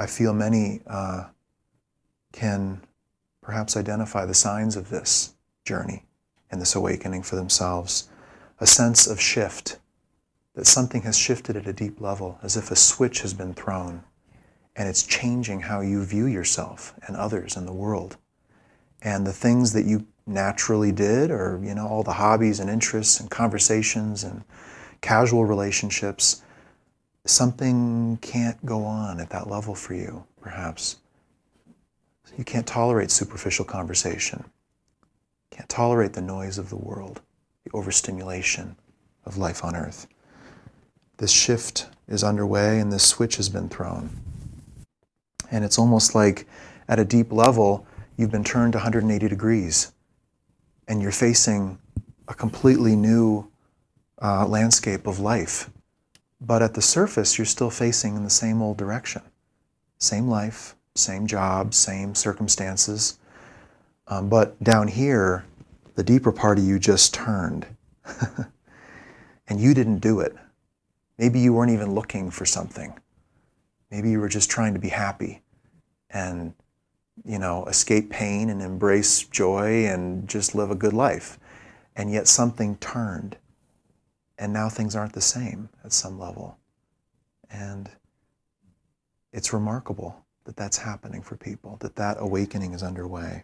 I feel many can perhaps identify the signs of this journey and this awakening for themselves. A sense of shift, that something has shifted at a deep level, as if a switch has been thrown, and it's changing how you view yourself and others and the world. And the things that you naturally did, or all the hobbies and interests and conversations and casual relationships, something can't go on at that level for you, perhaps. You can't tolerate superficial conversation. Can't tolerate the noise of the world, the overstimulation of life on earth. This shift is underway and this switch has been thrown. And it's almost like at a deep level, you've been turned 180 degrees and you're facing a completely new landscape of life. But at the surface, you're still facing in the same old direction. Same life, same job, same circumstances. But down here, the deeper part of you just turned. And you didn't do it. Maybe you weren't even looking for something. Maybe you were just trying to be happy and, escape pain and embrace joy and just live a good life. And yet something turned. And now things aren't the same at some level. And it's remarkable that that's happening for people, that awakening is underway.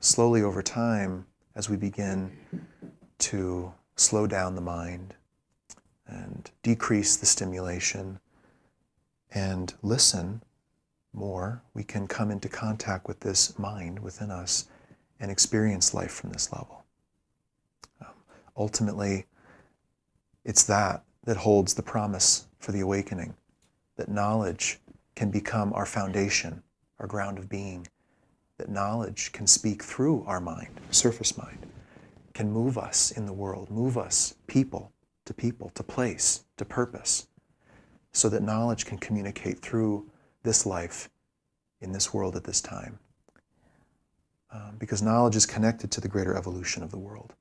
Slowly over time, as we begin to slow down the mind and decrease the stimulation and listen more, we can come into contact with this mind within us and experience life from this level. Ultimately, it's that holds the promise for the awakening, that knowledge can become our foundation, our ground of being, that knowledge can speak through our mind, surface mind, can move us in the world, move us people, to place, to purpose, so that knowledge can communicate through this life in this world at this time. Because knowledge is connected to the greater evolution of the world.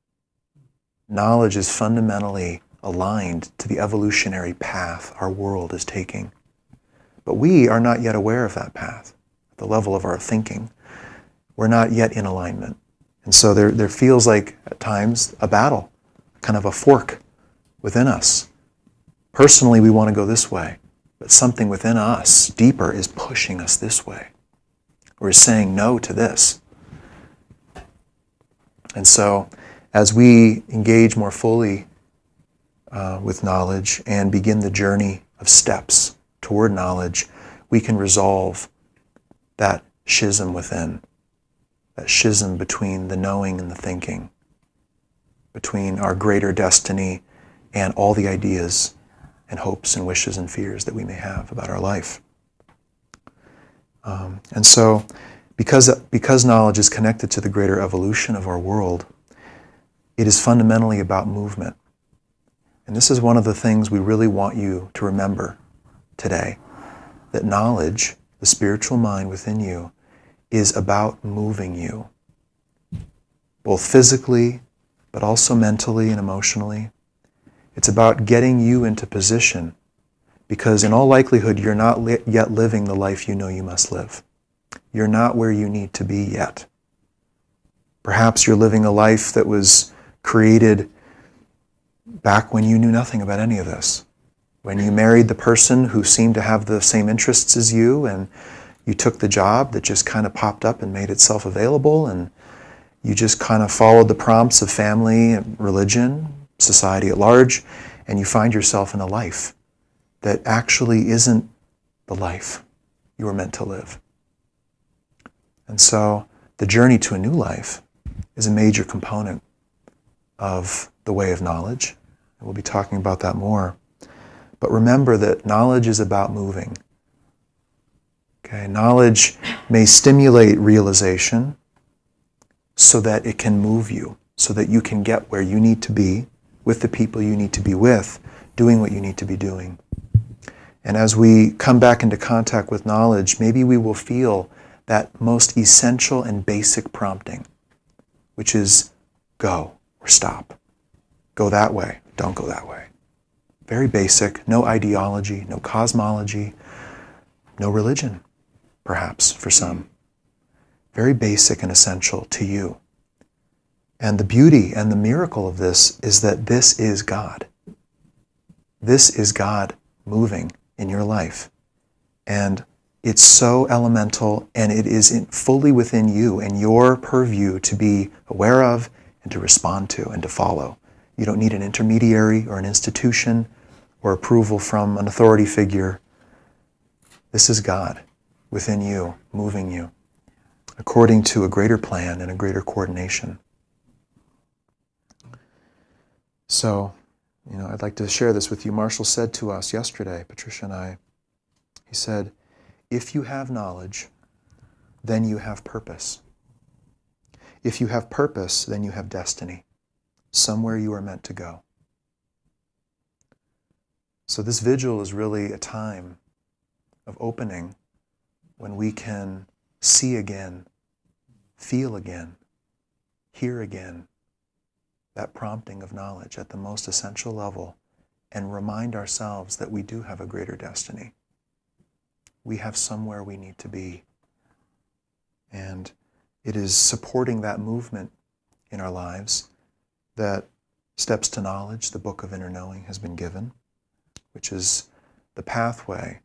Knowledge is fundamentally aligned to the evolutionary path our world is taking. But we are not yet aware of that path. At the level of our thinking, we're not yet in alignment. And so there feels like, at times, a battle, kind of a fork within us. Personally, we want to go this way, but something within us, deeper, is pushing us this way. We're saying no to this. And so, as we engage more fully with knowledge and begin the journey of steps toward knowledge, we can resolve that schism within, that schism between the knowing and the thinking, between our greater destiny and all the ideas and hopes and wishes and fears that we may have about our life. And so, because knowledge is connected to the greater evolution of our world, it is fundamentally about movement. And this is one of the things we really want you to remember today, that knowledge, the spiritual mind within you, is about moving you, both physically, but also mentally and emotionally. It's about getting you into position, because in all likelihood, you're not yet living the life you know you must live. You're not where you need to be yet. Perhaps you're living a life that was created back when you knew nothing about any of this. When you married the person who seemed to have the same interests as you, and you took the job that just kind of popped up and made itself available, and you just kind of followed the prompts of family and religion, society at large, and you find yourself in a life that actually isn't the life you were meant to live. And so the journey to a new life is a major component of the way of knowledge. And we'll be talking about that more. But remember that knowledge is about moving. Okay, knowledge may stimulate realization so that it can move you, so that you can get where you need to be, with the people you need to be with, doing what you need to be doing. And as we come back into contact with knowledge, maybe we will feel that most essential and basic prompting, which is go or stop. Go that way, don't go that way. Very basic, no ideology, no cosmology, no religion. perhaps for some. Very basic and essential to you. And the beauty and the miracle of this is that this is God. This is God moving in your life. And it's so elemental, and it is fully within you and your purview to be aware of and to respond to and to follow. You don't need an intermediary or an institution or approval from an authority figure. This is God within you, moving you according to a greater plan and a greater coordination. So, I'd like to share this with you. Marshall said to us yesterday, Patricia and I, he said, if you have knowledge, then you have purpose. If you have purpose, then you have destiny. Somewhere you are meant to go. So this vigil is really a time of opening when we can see again, feel again, hear again, that prompting of knowledge at the most essential level, and remind ourselves that we do have a greater destiny. We have somewhere we need to be. And it is supporting that movement in our lives that Steps to Knowledge, the Book of Inner Knowing, has been given, which is the pathway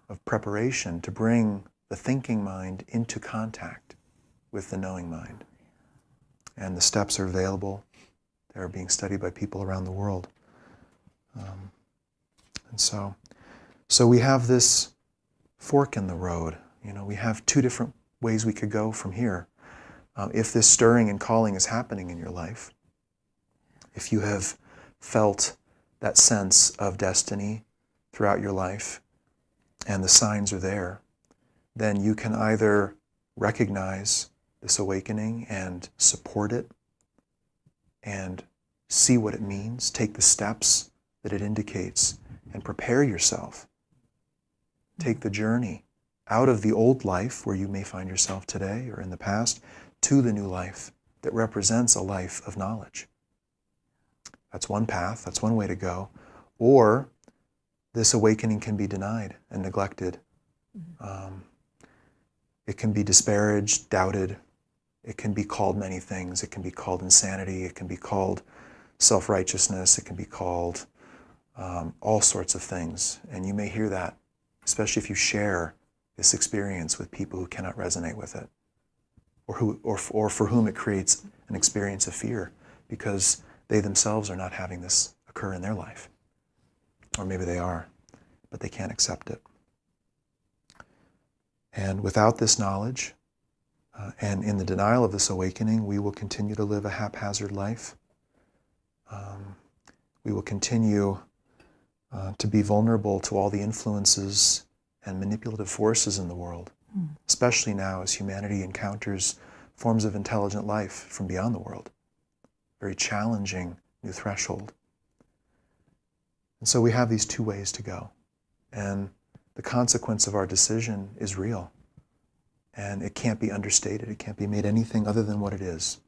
of preparation to bring the thinking mind into contact with the knowing mind. And the steps are available. They're being studied by people around the world. And so we have this fork in the road. We have two different ways we could go from here. If this stirring and calling is happening in your life, if you have felt that sense of destiny throughout your life and the signs are there, then you can either recognize this awakening and support it and see what it means, take the steps that it indicates, and prepare yourself. Take the journey out of the old life where you may find yourself today or in the past to the new life that represents a life of knowledge. That's one path, that's one way to go. Or this awakening can be denied and neglected. It can be disparaged, doubted. It can be called many things. It can be called insanity. It can be called self-righteousness. It can be called all sorts of things. And you may hear that, especially if you share this experience with people who cannot resonate with it, or for whom it creates an experience of fear because they themselves are not having this occur in their life. Or maybe they are, but they can't accept it. And without this knowledge, and in the denial of this awakening, we will continue to live a haphazard life. We will continue to be vulnerable to all the influences and manipulative forces in the world, especially now as humanity encounters forms of intelligent life from beyond the world. Very challenging new threshold. And so we have these two ways to go. And the consequence of our decision is real. And it can't be understated. It can't be made anything other than what it is.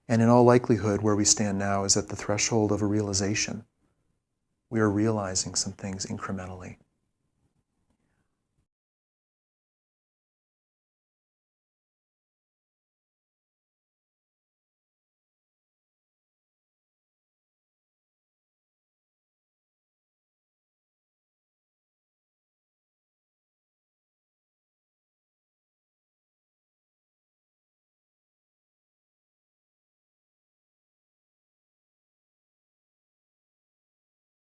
And in all likelihood, where we stand now is at the threshold of a realization. We are realizing some things incrementally.